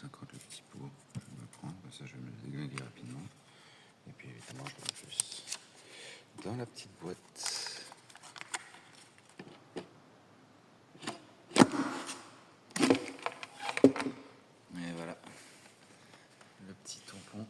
50 le petit pot. Je vais me prendre, ça je vais me le déglinguer rapidement. Et puis évidemment je le mets juste dans la petite boîte. Et voilà, le petit tampon.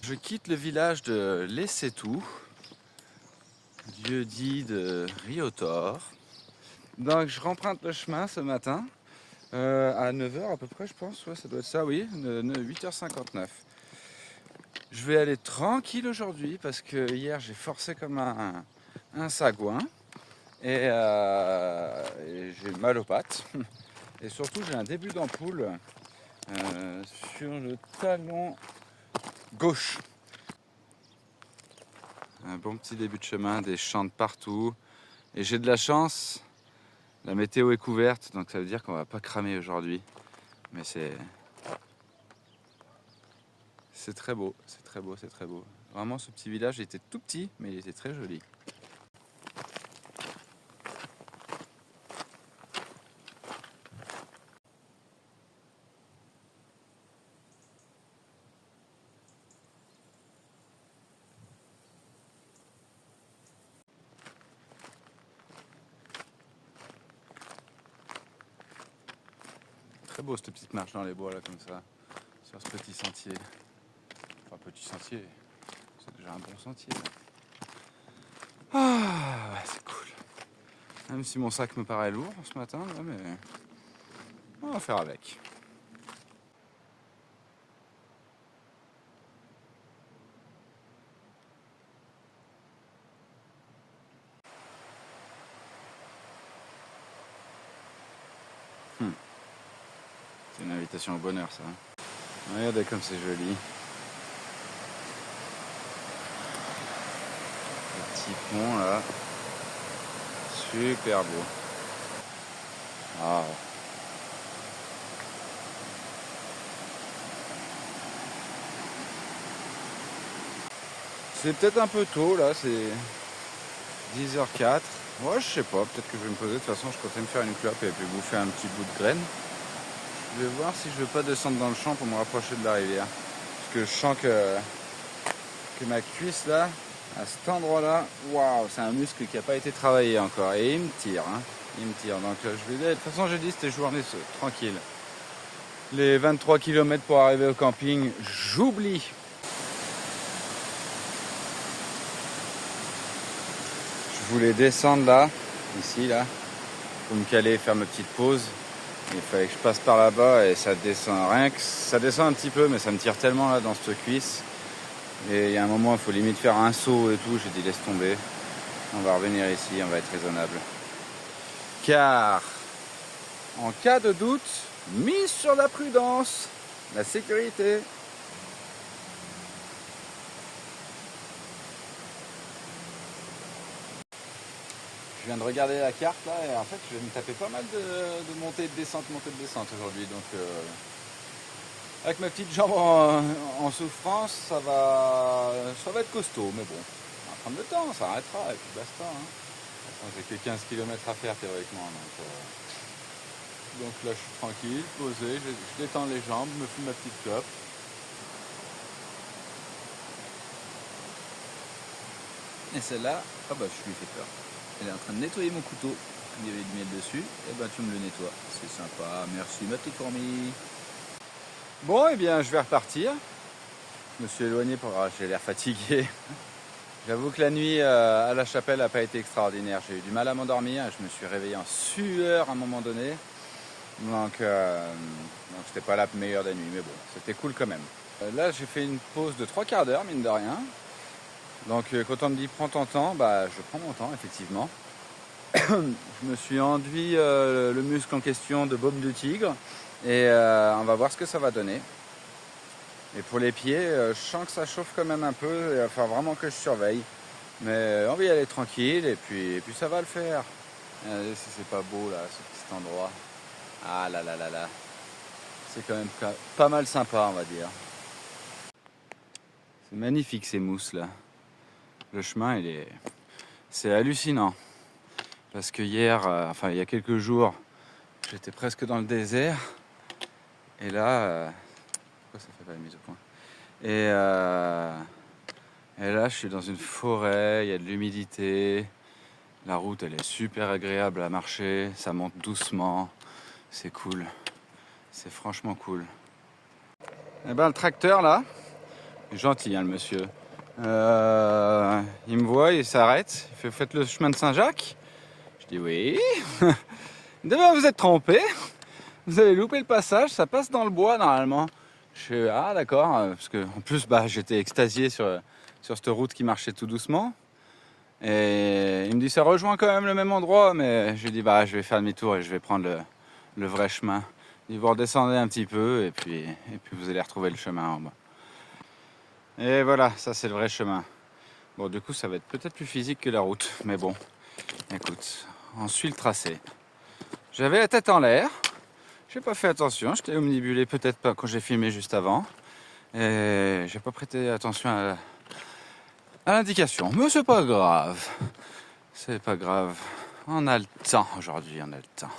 Je quitte le village de Lessetou, lieu dit de Riotor. Donc je remprunte le chemin ce matin, à 9h à peu près je pense, ouais, ça doit être ça, oui, 8h59. Je vais aller tranquille aujourd'hui parce que hier j'ai forcé comme un sagouin et j'ai mal aux pattes. Et surtout j'ai un début d'ampoule sur le talon gauche. Un bon petit début de chemin, des champs de partout. Et j'ai de la chance, la météo est couverte, donc ça veut dire qu'on va pas cramer aujourd'hui. Mais c'est très beau, c'est très beau, c'est très beau. Vraiment ce petit village il était tout petit, mais il était très joli. Très beau cette petite marche dans les bois là comme ça, sur ce petit sentier. Enfin petit sentier, c'est déjà un bon sentier. Ah ouais, c'est cool. Même si mon sac me paraît lourd ce matin, là, mais on va faire avec. C'est une invitation au bonheur ça. Regardez comme c'est joli. Le petit pont là. Super beau. Ah. C'est peut-être un peu tôt là, c'est 10h04. Moi je sais pas, peut-être que je vais me poser. De toute façon je comptais me faire une clope et puis bouffer un petit bout de graine. Je vais voir si je veux pas descendre dans le champ pour me rapprocher de la rivière. Parce que je sens que ma cuisse là, à cet endroit là, waouh, c'est un muscle qui n'a pas été travaillé encore. Et il me tire, hein. Il me tire. Donc je vais. De toute façon j'ai dit c'était journée tranquille. Les 23 km pour arriver au camping, j'oublie. Je voulais descendre là, ici là, pour me caler et faire ma petite pause. Il fallait que je passe par là-bas et ça descend. Rien que ça descend un petit peu, mais ça me tire tellement là dans cette cuisse. Et il y a un moment, il faut limite faire un saut et tout. J'ai dit laisse tomber. On va revenir ici, on va être raisonnable. Car en cas de doute, mise sur la prudence, la sécurité. Je viens de regarder la carte là et en fait je vais me taper pas mal de montées et de descentes aujourd'hui. Donc avec ma petite jambe en souffrance, ça va être costaud, mais bon, on va prendre le temps, ça arrêtera et puis basta. Hein. J'ai que 15 km à faire théoriquement. Donc là je suis tranquille, posé, je détends les jambes, me fume ma petite clope. Et celle-là, ah bah je lui fais peur. Elle est en train de nettoyer mon couteau. Il y avait du miel dessus. Et bah tu me le nettoies. C'est sympa. Merci ma petite fourmi. Bon, et bien je vais repartir. Je me suis éloigné pour... j'ai l'air fatigué. J'avoue que la nuit à la chapelle n'a pas été extraordinaire. J'ai eu du mal à m'endormir. Je me suis réveillé en sueur à un moment donné. Donc c'était pas la meilleure des nuits. Mais bon, c'était cool quand même. Là j'ai fait une pause de 3 quarts d'heure, mine de rien. Donc quand on me dit prends ton temps, bah je prends mon temps effectivement. Je me suis enduit le muscle en question de baume de tigre et on va voir ce que ça va donner. Et pour les pieds, je sens que ça chauffe quand même un peu, il va falloir vraiment que je surveille. Mais on va y aller tranquille et puis ça va le faire. Regardez si c'est pas beau là, ce petit endroit. Ah là là là là. C'est quand même pas mal sympa on va dire. C'est magnifique ces mousses là. Le chemin c'est hallucinant. Parce que hier, enfin il y a quelques jours, j'étais presque dans le désert. Et là, pourquoi ça fait pas la mise au point? Et là, je suis dans une forêt, il y a de l'humidité. La route, elle est super agréable à marcher. Ça monte doucement. C'est cool. C'est franchement cool. Et ben le tracteur là, gentil hein, le monsieur. Il me voit, il s'arrête. Il fait faites le chemin de Saint-Jacques. Je dis oui. Demain vous êtes trompé. Vous avez loupé le passage, ça passe dans le bois normalement. Je suis ah d'accord, parce que en plus bah, j'étais extasié sur cette route qui marchait tout doucement. Et il me dit ça rejoint quand même le même endroit, mais je lui dis bah je vais faire demi-tour et je vais prendre le vrai chemin. Il dit vous redescendez un petit peu et puis vous allez retrouver le chemin en bas. Et voilà, ça c'est le vrai chemin. Bon du coup ça va être peut-être plus physique que la route, mais bon, écoute, on suit le tracé. J'avais la tête en l'air. J'ai pas fait attention, j'étais omnibulé peut-être pas quand j'ai filmé juste avant. Et j'ai pas prêté attention à l'indication. Mais c'est pas grave. C'est pas grave. On a le temps aujourd'hui, on a le temps.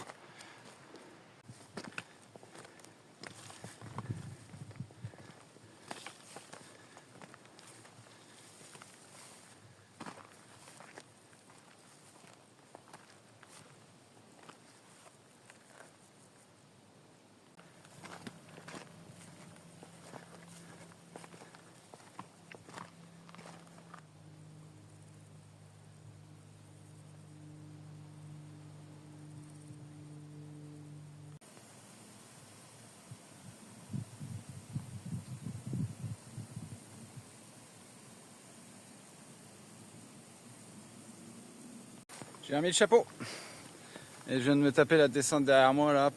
J'ai remis le chapeau. Et je viens de me taper la descente derrière moi là.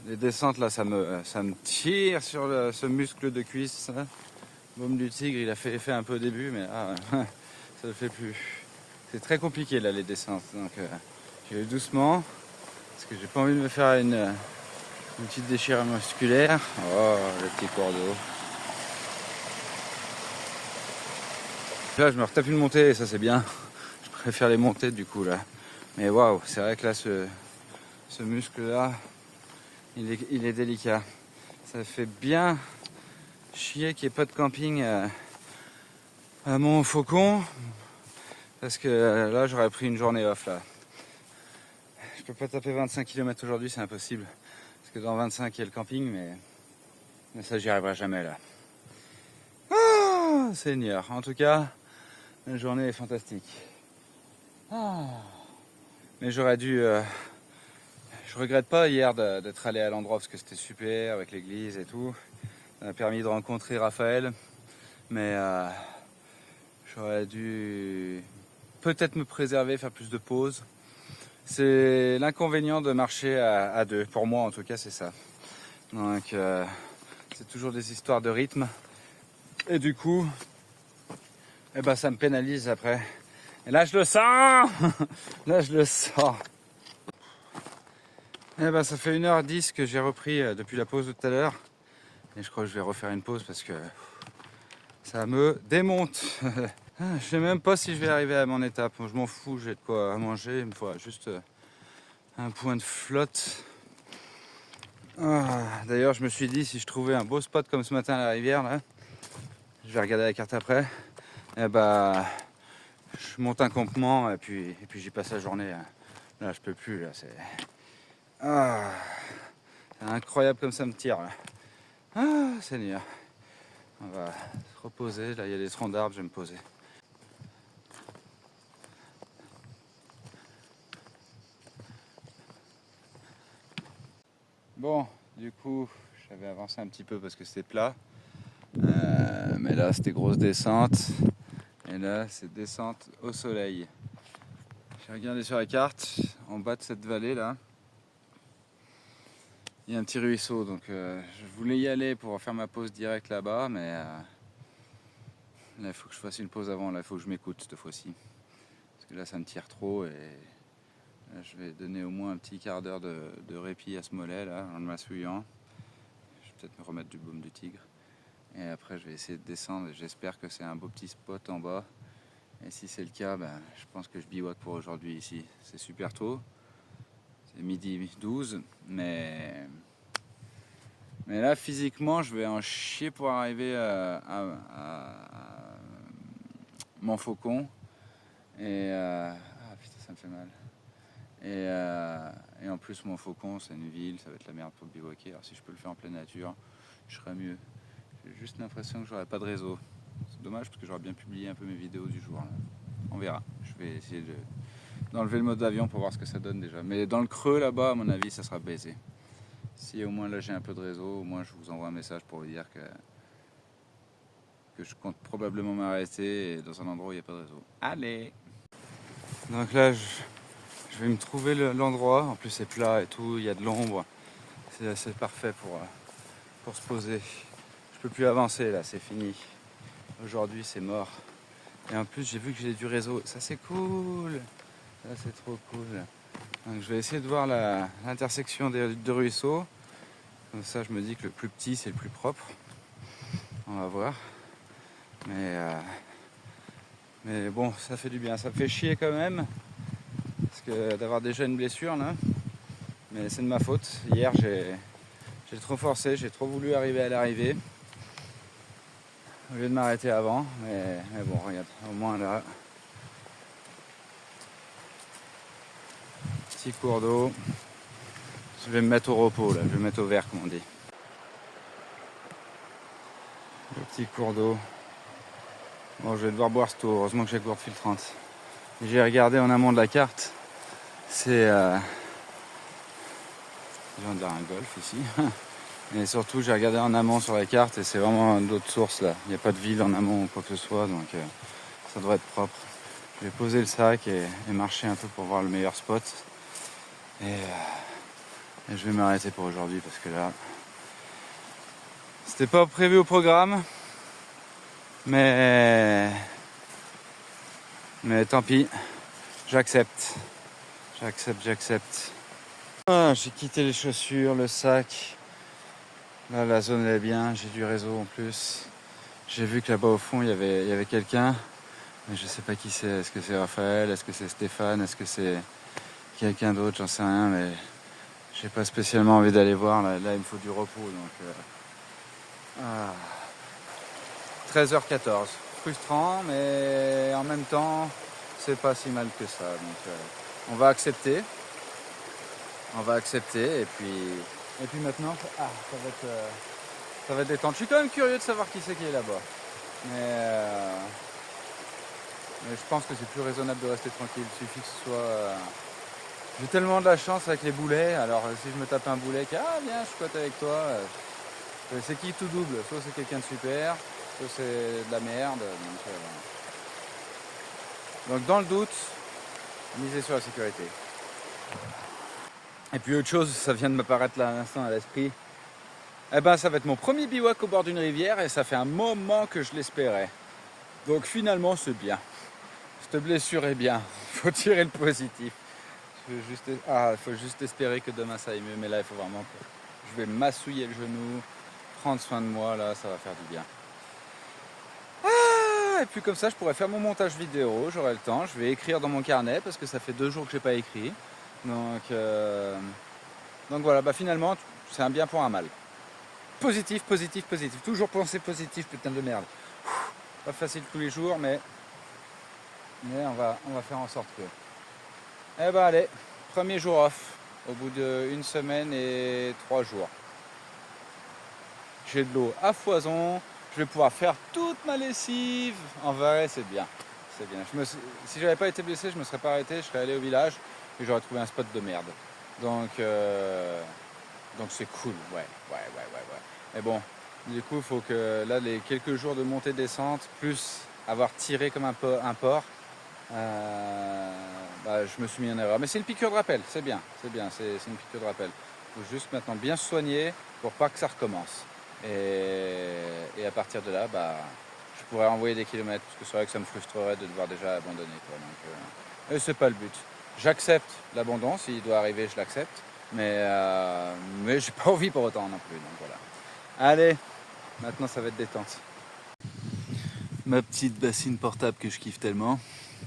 Les descentes là, ça me tire sur ce muscle de cuisse. Hein. Baume du tigre, il a fait effet un peu au début, mais là, ça ne le fait plus. C'est très compliqué là les descentes. Donc j'y vais doucement. Parce que j'ai pas envie de me faire une petite déchirure musculaire. Oh, le petit cours d'eau. Là, je me retape une montée et ça c'est bien. Je préfère les montées du coup là. Mais waouh, c'est vrai que là, ce muscle-là, il est délicat. Ça fait bien chier qu'il n'y ait pas de camping à Montfaucon. Parce que là, j'aurais pris une journée off là. Je peux pas taper 25 km aujourd'hui, c'est impossible. Parce que dans 25, il y a le camping, mais ça, j'y arriverai jamais là. Ah, Seigneur. En tout cas, la journée est fantastique. Ah. Mais j'aurais dû... je regrette pas hier d'être allé à l'endroit parce que c'était super avec l'église et tout. Ça m'a permis de rencontrer Raphaël. Mais j'aurais dû peut-être me préserver, faire plus de pauses. C'est l'inconvénient de marcher à deux. Pour moi, en tout cas, c'est ça. Donc, c'est toujours des histoires de rythme. Et du coup, eh ben, ça me pénalise après. Et là, je le sens. Là, je le sens. Eh ben, ça fait 1h10 que j'ai repris depuis la pause de tout à l'heure. Et je crois que je vais refaire une pause parce que ça me démonte. Je sais même pas si je vais arriver à mon étape. Je m'en fous, j'ai de quoi manger. Il me faut juste un point de flotte. D'ailleurs, je me suis dit, si je trouvais un beau spot comme ce matin à la rivière, là, je vais regarder la carte après. Et bah, je monte un campement et puis j'y passe la journée. Là, je peux plus. Là, c'est incroyable comme ça me tire. Là. Seigneur. On va se reposer. Là, il y a des troncs d'arbres, je vais me poser. Bon, du coup, j'avais avancé un petit peu parce que c'était plat. Mais là, c'était grosse descente. Et là, c'est descente au soleil. J'ai regardé sur la carte, en bas de cette vallée là, il y a un petit ruisseau. Donc je voulais y aller pour faire ma pause direct là-bas, mais là, il faut que je fasse une pause avant. Là, il faut que je m'écoute cette fois-ci. Parce que là, ça me tire trop et là, je vais donner au moins un petit quart d'heure de répit à ce mollet là, en m'asseyant. Je vais peut-être me remettre du baume du tigre. Et après, je vais essayer de descendre. J'espère que c'est un beau petit spot en bas. Et si c'est le cas, ben, je pense que je bivouac pour aujourd'hui ici. C'est super tôt. C'est midi 12. Mais là, physiquement, je vais en chier pour arriver à Montfaucon. Et ah putain, ça me fait mal. Et en plus, Montfaucon, c'est une ville, ça va être la merde pour bivouaquer. Alors si je peux le faire en pleine nature, je serais mieux. J'ai juste l'impression que j'aurai pas de réseau. C'est dommage parce que j'aurais bien publié un peu mes vidéos du jour. Là. On verra. Je vais essayer d'enlever le mode avion pour voir ce que ça donne déjà. Mais dans le creux là-bas, à mon avis, ça sera baisé. Si au moins là j'ai un peu de réseau, au moins je vous envoie un message pour vous dire que je compte probablement m'arrêter dans un endroit où il n'y a pas de réseau. Allez! Donc là, je vais me trouver l'endroit. En plus, c'est plat et tout, il y a de l'ombre. C'est parfait pour se poser. Je peux plus avancer là, c'est fini. Aujourd'hui, c'est mort. Et en plus, j'ai vu que j'ai du réseau. Ça, c'est cool. Ça, c'est trop cool. Donc, je vais essayer de voir l'intersection des deux ruisseaux. Comme ça, je me dis que le plus petit, c'est le plus propre. On va voir. Mais bon, ça fait du bien. Ça me fait chier quand même. Parce que d'avoir déjà une blessure là. Mais c'est de ma faute. Hier, j'ai trop forcé. J'ai trop voulu arriver à l'arrivée. Au lieu de m'arrêter avant. Mais bon, regarde. Au moins là. Petit cours d'eau. Je vais me mettre au repos là. Je vais me mettre au vert, comme on dit. Le petit cours d'eau. Bon, je vais devoir boire cette eau. Heureusement que j'ai gourde filtrante. J'ai regardé en amont de la carte. C'est on dirait un golf ici. Et surtout, j'ai regardé en amont sur la carte et c'est vraiment d'autres sources là. Il n'y a pas de ville en amont ou quoi que ce soit, donc ça devrait être propre. Je vais poser le sac et marcher un peu pour voir le meilleur spot. Et je vais m'arrêter pour aujourd'hui parce que là, c'était pas prévu au programme. Mais tant pis, j'accepte. J'accepte. Ah, j'ai quitté les chaussures, le sac. Là, la zone est bien, j'ai du réseau en plus. J'ai vu que là-bas au fond, il y avait quelqu'un. Mais je sais pas qui c'est. Est-ce que c'est Raphaël? Est-ce que c'est Stéphane? Est-ce que c'est quelqu'un d'autre? J'en sais rien, mais j'ai pas spécialement envie d'aller voir. Là, il me faut du repos. Donc, 13h14. Frustrant, mais en même temps, c'est pas si mal que ça. Donc, on va accepter. Et puis maintenant, ça va être détente. Je suis quand même curieux de savoir qui c'est qui est là-bas. Mais je pense que c'est plus raisonnable de rester tranquille. Il suffit que ce soit. J'ai tellement de la chance avec les boulets. Alors si je me tape un boulet qui viens, je squatte avec toi. C'est qui tout double. Soit c'est quelqu'un de super, soit c'est de la merde. Donc dans le doute, misez sur la sécurité. Et puis autre chose, ça vient de m'apparaître là à l'instant à l'esprit. Eh ben ça va être mon premier bivouac au bord d'une rivière et ça fait un moment que je l'espérais. Donc finalement c'est bien. Cette blessure est bien. Il faut tirer le positif. Il faut juste espérer que demain ça aille mieux. Mais là il faut vraiment que je vais m'assouiller le genou, prendre soin de moi, là ça va faire du bien. Et puis comme ça je pourrais faire mon montage vidéo, j'aurai le temps. Je vais écrire dans mon carnet parce que ça fait 2 jours que j'ai pas écrit. Donc voilà, finalement, c'est un bien pour un mal. Positif. Toujours penser positif, putain de merde. Pas facile tous les jours, mais on va faire en sorte que. Eh ben allez, premier jour off, au bout d'1 semaine et 3 jours. J'ai de l'eau à foison, je vais pouvoir faire toute ma lessive. En vrai, c'est bien. Si j'avais pas été blessé, je me serais pas arrêté, je serais allé au village et j'aurais trouvé un spot de merde. Donc c'est cool, ouais. Mais bon, du coup, il faut que là, les quelques jours de montée-descente, plus avoir tiré comme un porc, je me suis mis en erreur. Mais c'est une piqûre de rappel, c'est bien, c'est une piqûre de rappel. Il faut juste maintenant bien se soigner pour pas que ça recommence. Et à partir de là, je pourrais envoyer des kilomètres, parce que c'est vrai que ça me frustrerait de devoir déjà abandonner. Et c'est pas le but. J'accepte l'abandon, s'il doit arriver, je l'accepte. Mais j'ai pas envie pour autant non plus. Donc voilà. Allez, maintenant ça va être détente. Ma petite bassine portable que je kiffe tellement,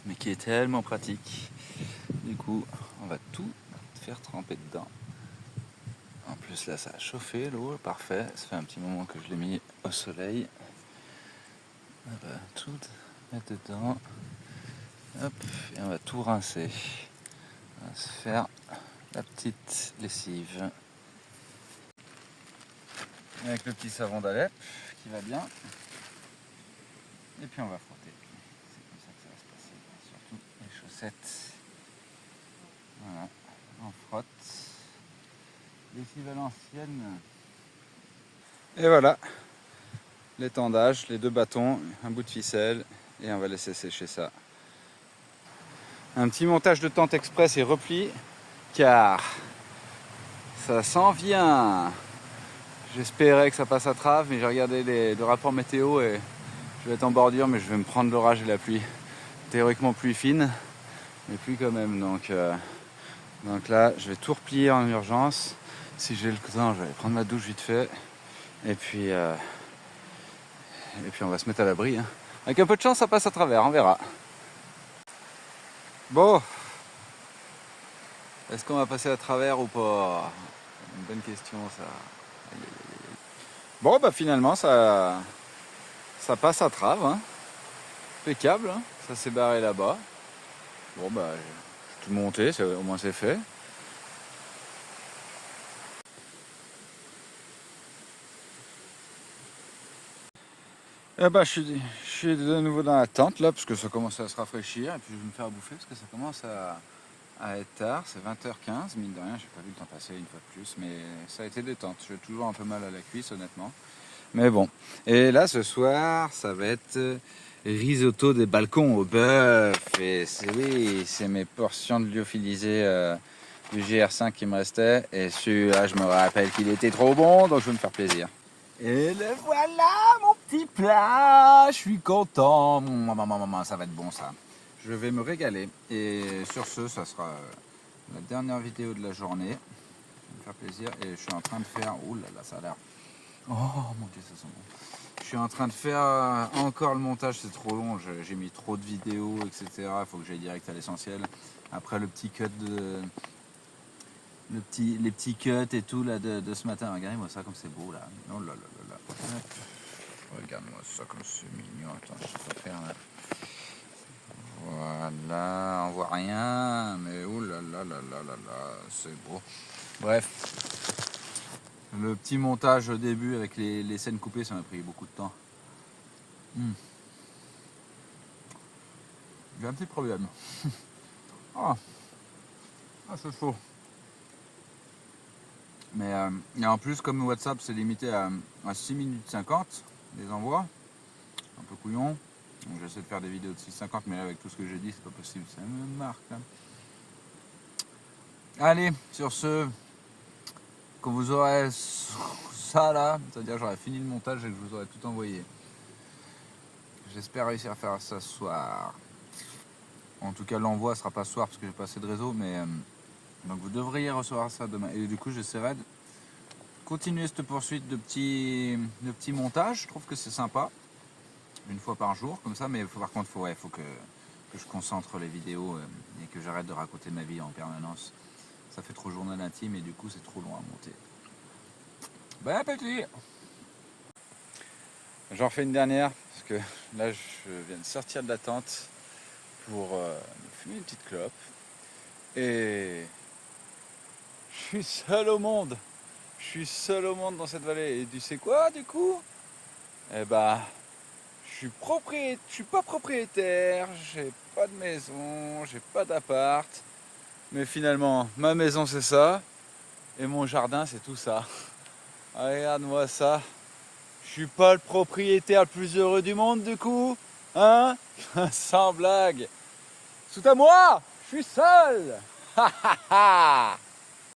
mais qui est tellement pratique. Du coup, on va tout faire tremper dedans. En plus là, ça a chauffé l'eau, parfait. Ça fait un petit moment que je l'ai mis au soleil. On va tout mettre dedans. Hop, et on va tout rincer. On va se faire la petite lessive. Avec le petit savon d'Alep qui va bien. Et puis on va frotter. C'est comme ça que ça va se passer. Surtout les chaussettes. Voilà, on frotte. Lessive à l'ancienne. Et voilà. L'étendage, les 2 bâtons, un bout de ficelle. Et on va laisser sécher ça. Un petit montage de tente express et repli. Car ça s'en vient. J'espérais que ça passe à trave, mais j'ai regardé le rapport météo et je vais être en bordure, mais je vais me prendre l'orage et la pluie. Théoriquement pluie fine, mais pluie quand même. Donc là, je vais tout replier en urgence. Si j'ai le temps, je vais aller prendre ma douche vite fait. Et puis on va se mettre à l'abri. Hein. Avec un peu de chance, ça passe à travers, on verra. Bon, est-ce qu'on va passer à travers ou pas? Une bonne question, ça. Bon, finalement, ça passe à trave. Hein. Impeccable, hein. Ça s'est barré là-bas. Bon, j'ai tout monté, au moins c'est fait. Je suis de nouveau dans la tente là, parce que ça commence à se rafraîchir. Et puis je vais me faire bouffer, parce que ça commence à être tard. C'est 20h15, mine de rien, j'ai pas vu le temps passer une fois de plus. Mais ça a été détente. J'ai toujours un peu mal à la cuisse, honnêtement. Mais bon. Et là, ce soir, ça va être risotto des balcons au bœuf. Et c'est mes portions de lyophilisé du GR5 qui me restaient. Et celui-là, je me rappelle qu'il était trop bon, donc je vais me faire plaisir. Et le voilà, mon petit plat. Je suis content. Ça va être bon, ça. Je vais me régaler. Et sur ce, ça sera la dernière vidéo de la journée. Ça va me faire plaisir. Et je suis en train de faire... Ouh là là, ça a l'air... Oh mon Dieu, ça sent bon. Je suis en train de faire encore le montage, c'est trop long. J'ai mis trop de vidéos, etc. Il faut que j'aille direct à l'essentiel. Après le petit cut de... les petits cuts et tout là de ce matin. Regardez-moi ça comme c'est beau là. Oh là là là là. Regarde-moi ça comme c'est mignon. Attends, je sais pas faire là. Voilà, on voit rien, mais oh là là là là là là, c'est beau. Bref, le petit montage au début avec les scènes coupées, ça m'a pris beaucoup de temps. J'ai un petit problème. Ah, c'est chaud. Mais et en plus, comme WhatsApp c'est limité à 6 minutes 50 les envois, un peu couillon. Donc j'essaie de faire des vidéos de 6,50, mais là avec tout ce que j'ai dit, c'est pas possible, ça me marque. Hein. Allez, sur ce, quand vous aurez ça là, c'est-à-dire j'aurai fini le montage et que je vous aurai tout envoyé. J'espère réussir à faire ça ce soir. En tout cas, l'envoi sera pas ce soir parce que j'ai pas assez de réseau, mais donc vous devriez recevoir ça demain. Et du coup, j'essaierai de continuer cette poursuite de petits montages. Je trouve que c'est sympa. Une fois par jour, comme ça, mais par contre, faut que je concentre les vidéos et que j'arrête de raconter ma vie en permanence. Ça fait trop journal intime et du coup, c'est trop long à monter. Bon appétit! J'en fais une dernière, parce que là, je viens de sortir de la tente pour me fumer une petite clope. Et je suis seul au monde. Je suis seul au monde dans cette vallée. Et tu sais quoi, du coup? Eh bah... Je suis pas propriétaire, j'ai pas de maison, j'ai pas d'appart. Mais finalement, ma maison c'est ça, et mon jardin c'est tout ça. Regarde-moi ça. Je suis pas le propriétaire le plus heureux du monde du coup. Hein? Sans blague. Tout à moi, je suis seul. Ha ha ha.